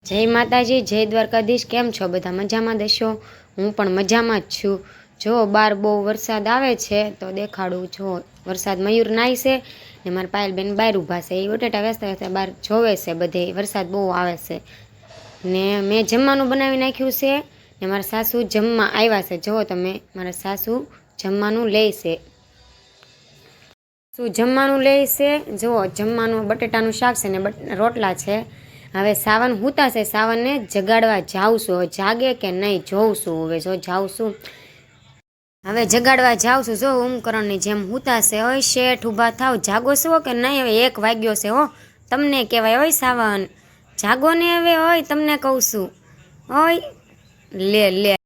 જય માતાજી, જય દ્વારકાધીશ। કેમ છો બધા? મજામાં દશો? હું પણ મજામાં જ છું। જો બાર બહુ વરસાદ આવે છે તો દેખાડું જો વરસાદ મયુર નાય છે ને મારા પાયલબેન બહાર ઊભા છે, એ બટેટા વેચતા વેચતા બહાર જોવે છે બધે વરસાદ બહુ આવે છે ને મેં જમવાનું બનાવી નાખ્યું છે ને મારા સાસુ જમવા આવ્યા છે। જો તમે મારા સાસુ જમવાનું લે છે, શું જમવાનું લે છે? જો જમવાનું બટેટાનું શાક છે ને રોટલા છે। હવે સાવન હુતા છે, સાવનને જગાડવા જાઉં છું, હવે જાગે કે નહીં જોઉં છું। હવે જો જાઉં છું, હવે જગાડવા જાઉં છું। જો ઓમકરણની જેમ હુતા છે। ઓય શેઠ ઊભા થાવ, જાગો છો કે નહીં? હવે 1 વાગ્યો છે હો, તમને કહેવાય ઓય સાવન જાગો ને હવે। ઓય તમને કહું છું, ઓય લે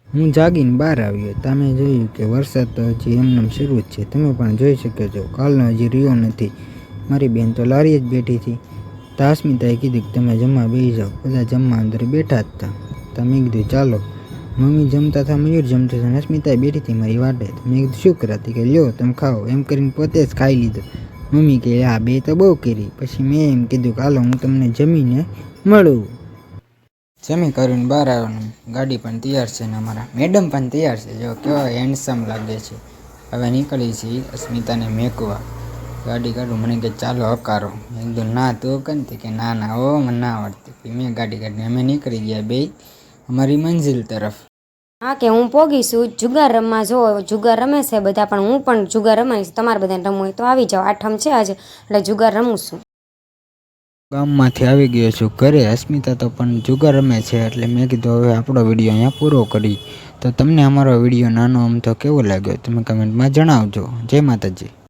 હું જાગીને બહાર આવ્યો, તમે જોયું કે વરસાદ તો હજી એમનેમ શરૂ જ છે। તમે પણ જોઈ શકો છો, કાલનો હજી રહ્યો નથી। મારી બેન તો લારીએ જ બેઠી હતી, તો અસ્મિતાએ કીધું કે તમે જમવા બેસી જાઓ। બધા જમવા અંદર બેઠા જ હતા, તો મેં કીધું ચાલો। મમ્મી જમતા હતા, મયુર જમતો હતો, અસ્મિતાએ બેઠી હતી મારી વાટે। તો મેં કીધું શું કરાતી? કે લ્યો તમે ખાઓ, એમ કરીને પોતે જ ખાઈ લીધો। મમ્મી કે આ બે તો બહુ કરી। પછી મેં એમ કીધું કે હાલો હું તમને જમીને મળું। જમી કરીને બહાર આવવાનું, ગાડી પણ તૈયાર છે ને અમારા મેડમ પણ તૈયાર છે। જો કેવા હેન્ડસમ લાગે છે। હવે નીકળી છીએ અસ્મિતાને મેકવા। ગાડી કાઢું, મને કે ચાલો હકારો। મેં કીધું ના તું કંતી કે ના હો મને ના આવડતી। મેં ગાડી કાઢીને અમે નીકળી ગયા બે અમારી મંજિલ તરફ। હા કે હું પોગીશું જુગાર રમવા। જો જુગાર રમે છે બધા, પણ હું પણ જુગાર રમાઈશ। તમારે બધાને રમવું હોય તો આવી જાઓ, 8મ છે આજે એટલે જુગાર રમું છું। ગામમાંથી આવી ગયો છું ઘરે, અસ્મિતા તો પણ જુગાર રમે છે, એટલે મેં કીધું હવે આપણો વિડીયો અહીંયા પૂરો કરી। તો તમને અમારો વિડીયો નાનો અમથો કેવો લાગ્યો તમે કમેન્ટમાં જણાવજો। જય માતાજી।